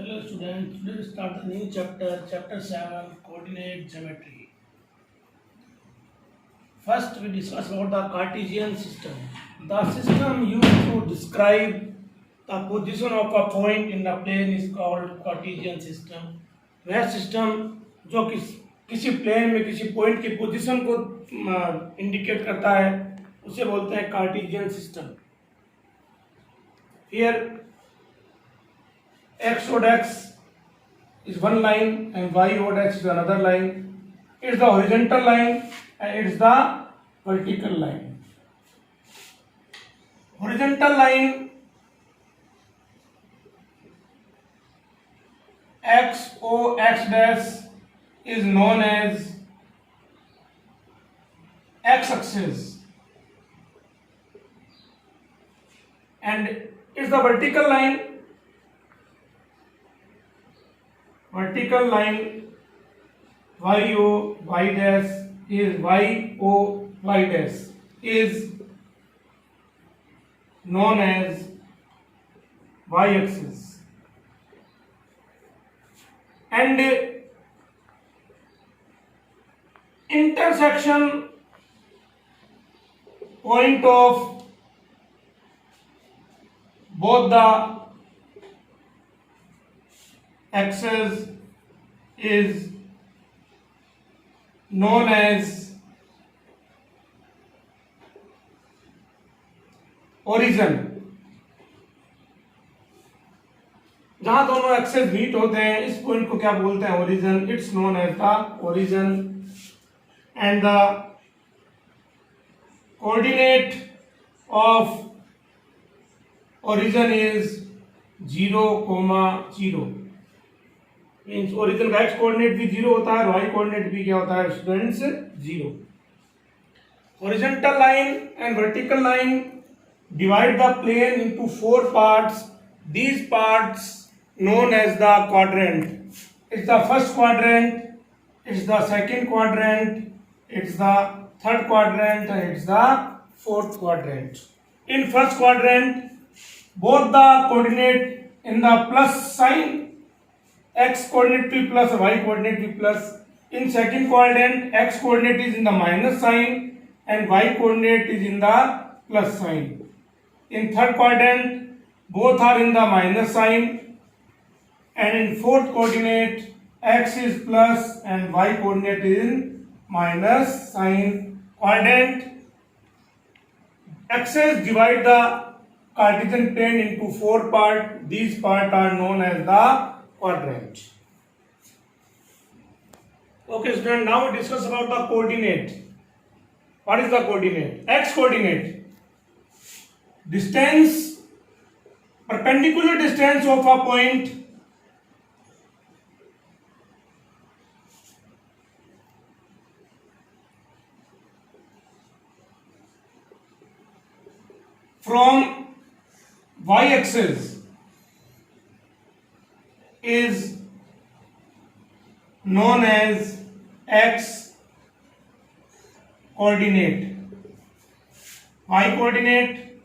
Hello students, today we start the new chapter 7, coordinate geometry. First we discuss about the Cartesian system. The system used to describe the position of a point in the plane is called Cartesian system. वह system जो किसी plane में किसी point की position को indicate करता है उसे बोलते हैं Cartesian system. Here x dot x is one line and y dot x is another line. It's the horizontal line and it's the vertical line. Horizontal line x o x dash is known as x axis and it's the vertical line yo y dash is yo y dash is known as y axis and intersection point of both the axes is known as origin. जहां दोनों access meet होते हैं इस point को क्या बोलते हैं? Origin. It's known as the origin and the coordinate of origin is 0, 0. Means origin का एक्स कोऑर्डिनेट भी 0 होता है और वाई कोऑर्डिनेट भी क्या होता है students? 0. Horizontal line and vertical line divide the plane into 4 parts. These parts known as the quadrant. It's the first quadrant, it's the second quadrant, it's the third quadrant and it's the fourth quadrant. In first quadrant both the coordinate in the plus sign, x coordinate be plus, y coordinate be plus. In second quadrant x coordinate is in the minus sign and y coordinate is in the plus sign. In third quadrant both are in the minus sign and in fourth coordinate x is plus and y coordinate is in minus sign. Quadrant axes divide the Cartesian plane into 4 parts. These parts are known as the quadrant. Okay, student. Now we discuss about the coordinate. What is the coordinate? X coordinate. Distance, perpendicular distance of a point from y-axis is known as x coordinate. Y coordinate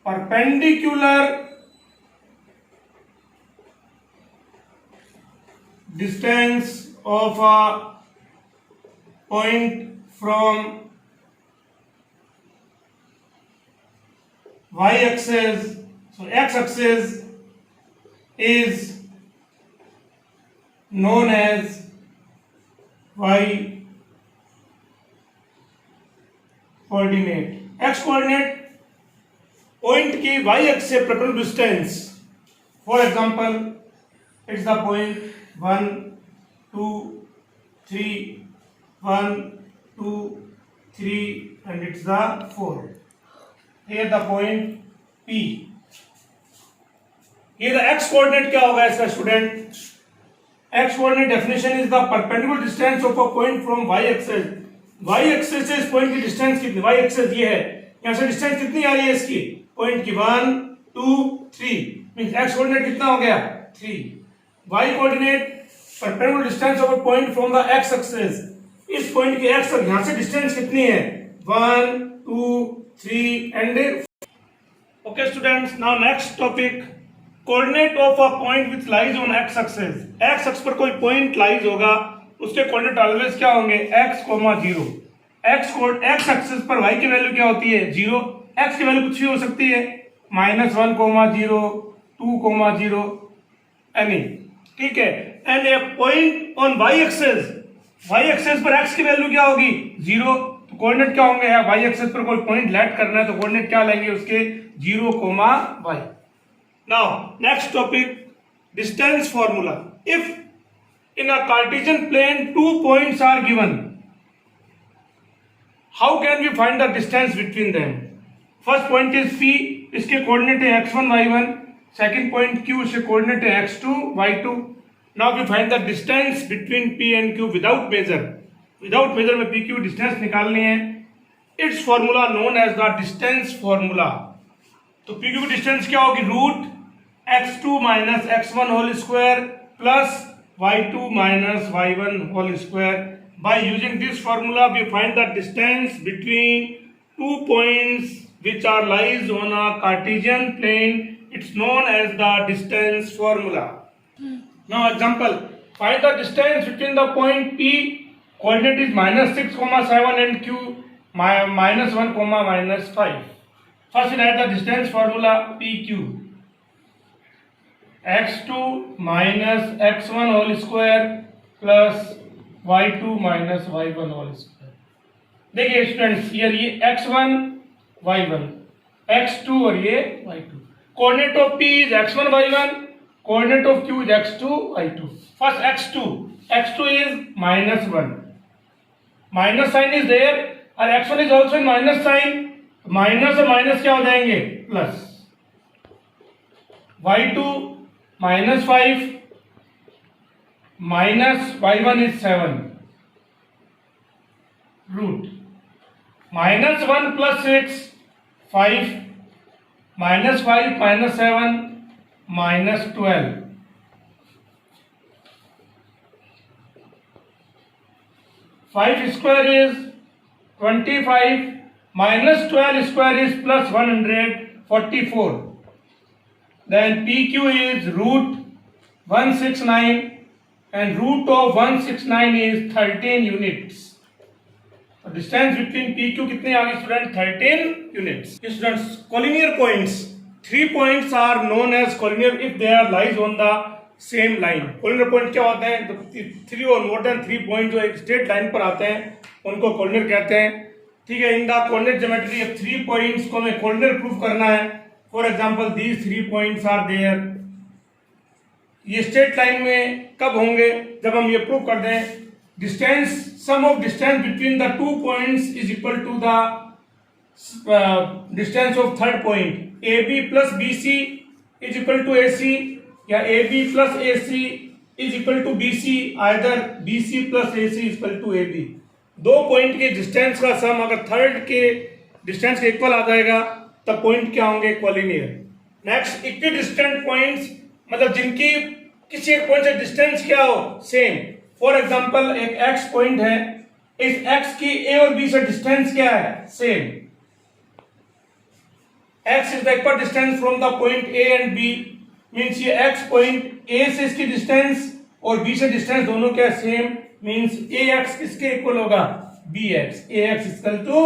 perpendicular distance of a point from y-axis, so x-axis is known as y coordinate. X coordinate point की y axis से perpendicular distance. For example, it's the point 1, 2, 3, 1, 2, 3 and it's the 4. Here the point P. Here the x coordinate क्या होगा इसका student? X coordinate definition is the perpendicular distance of a point from y axis. Y axis से इस point की distance कितनी? Y axis ये है, यहाँ से डिस्टेंस कितनी आ रही है इसकी? पॉइंट की 1, 2, 3 मीन्स x coordinate कितना हो गया? 3. Y coordinate perpendicular distance of a point from the x axis. इस पॉइंट की x और यहाँ से डिस्टेंस कितनी है? 1, 2, 3 and 4. Okay students, now next topic, coordinate of a point which lies on x axis. x अक्ष पर कोई point lies होगा, उसके कोऑर्डिनेट ऑलवेज क्या होंगे, x, 0. x एक्सिस पर y की वैल्यू क्या होती है, 0. x की वैल्यू कुछ भी हो सकती है, -1, 0, 2, 0, एनी. ठीक है. And A point on y axis पर x की वैल्यू क्या होगी, 0. तो कोऑर्डिनेट क्या होंगे, y एक्सिस पर कोई पॉइंट लेट करना है तो कोऑर्डिनेट क्या लेंगे उसके, 0, y. Now next topic, distance formula. If in a Cartesian plane 2 points are given, how can we find the distance between them? First point is P, इसके coordinate है x1, y1. Second point Q, इसके coordinate है x2, y2. Now we find the distance between P and Q without measure. Without measure में P Q distance निकालनी है. Its formula known as the distance formula. तो P Q की distance क्या होगी, root x2 minus x1 whole square plus y2 minus y1 whole square. By using this formula we find the distance between 2 points which are lies on a Cartesian plane. It's known as the distance formula. Now example, find the distance between the point P, coordinate is -6, 7 and Q -1, -5. First we write the distance formula PQ. x2 minus x1 whole square plus y2 minus y1 whole square. देखिए students, ये x1 y1, x2 और ये y2. Coordinate of p is x1 y1, coordinate of q is x2 y2. First x2 is -1, minus sign is there और x1 is also in minus sign, minus और minus क्या हो जाएंगे, plus. y2 -5 minus y1 is 7, root -1 plus 6, 5, -5 minus 7 -12. 5 square is 25 minus 12 square is plus 144. Then PQ is root 169 and root of 169 is 13 units. So distance between PQ कितने आ गए student, 13 units. Students, collinear points. 3 points are known as collinear if they are lies on the same line. Collinear point क्या होते हैं, तो 3 or more than 3 points जो एक straight line पर आते हैं उनको collinear कहते हैं. ठीक है. In the coordinate geometry of 3 points को हमें collinear proof करना है. For example, these 3 points are there. ये स्ट्रेट लाइन में कब होंगे, जब हम ये प्रूव कर दें, distance, sum of distance between the 2 points is equal to the distance of third point. AB plus BC is equal to AC या AB plus AC is equal to BC, either BC plus AC is equal to AB. 2 point के distance का sum अगर third के distance के equal आ जाएगा तब point क्या होंगे, collinear. Next, equi distant points, मतलब जिनकी किसी एक पॉइंट से डिस्टेंस क्या हो, सेम. फॉर एग्जांपल एक x पॉइंट है, इस x की a और b से डिस्टेंस क्या है, same. x is the equal distance from the point a and b, means ये x पॉइंट a से इसकी डिस्टेंस और b से डिस्टेंस दोनों क्या सेम, मींस ax किसके इक्वल होगा, bx. ax is equal to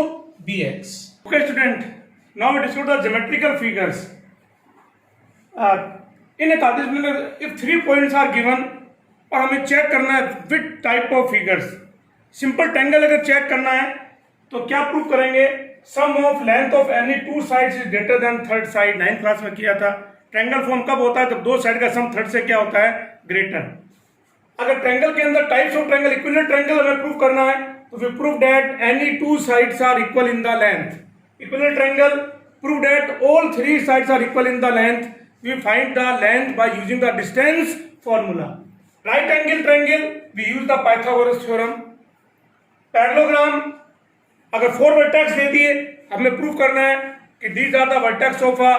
bx. Okay student, now we discuss the geometrical figures. In a Cartesian plane, if 3 points are given और हमें चेक करना है with type of figures. Simple triangle अगर check करना है तो क्या प्रूव करेंगे, sum of length of any 2 sides is greater than third side. 9th class में किया था. ट्रायंगल फॉर्म कब होता है, जब 2 साइड का सम थर्ड से क्या होता है, ग्रेटर. अगर ट्रायंगल के अंदर types of triangle, equilateral triangle हमें प्रूव करना है तो we prove that any 2 sides are equal in the length. Equilateral triangle, prove that all 3 sides are equal in the length. We find the length by using the distance formula. Right angle triangle, we use the Pythagoras theorem. Parallelogram, अगर 4 vertex दे दिए, हमें prove करना है कि these are the vertex of a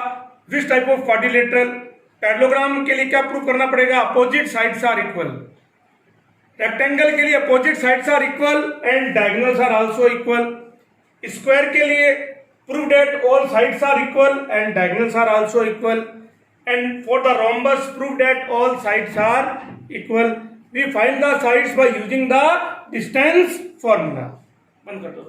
which type of quadrilateral. Parallelogram के लिए क्या prove करना पड़ेगा, opposite sides are equal. Rectangle के लिए opposite sides are equal and diagonals are also equal. Square के लिए prove that all sides are equal and diagonals are also equal, and for the rhombus prove that all sides are equal. We find the sides by using the distance formula. बंद कर दो.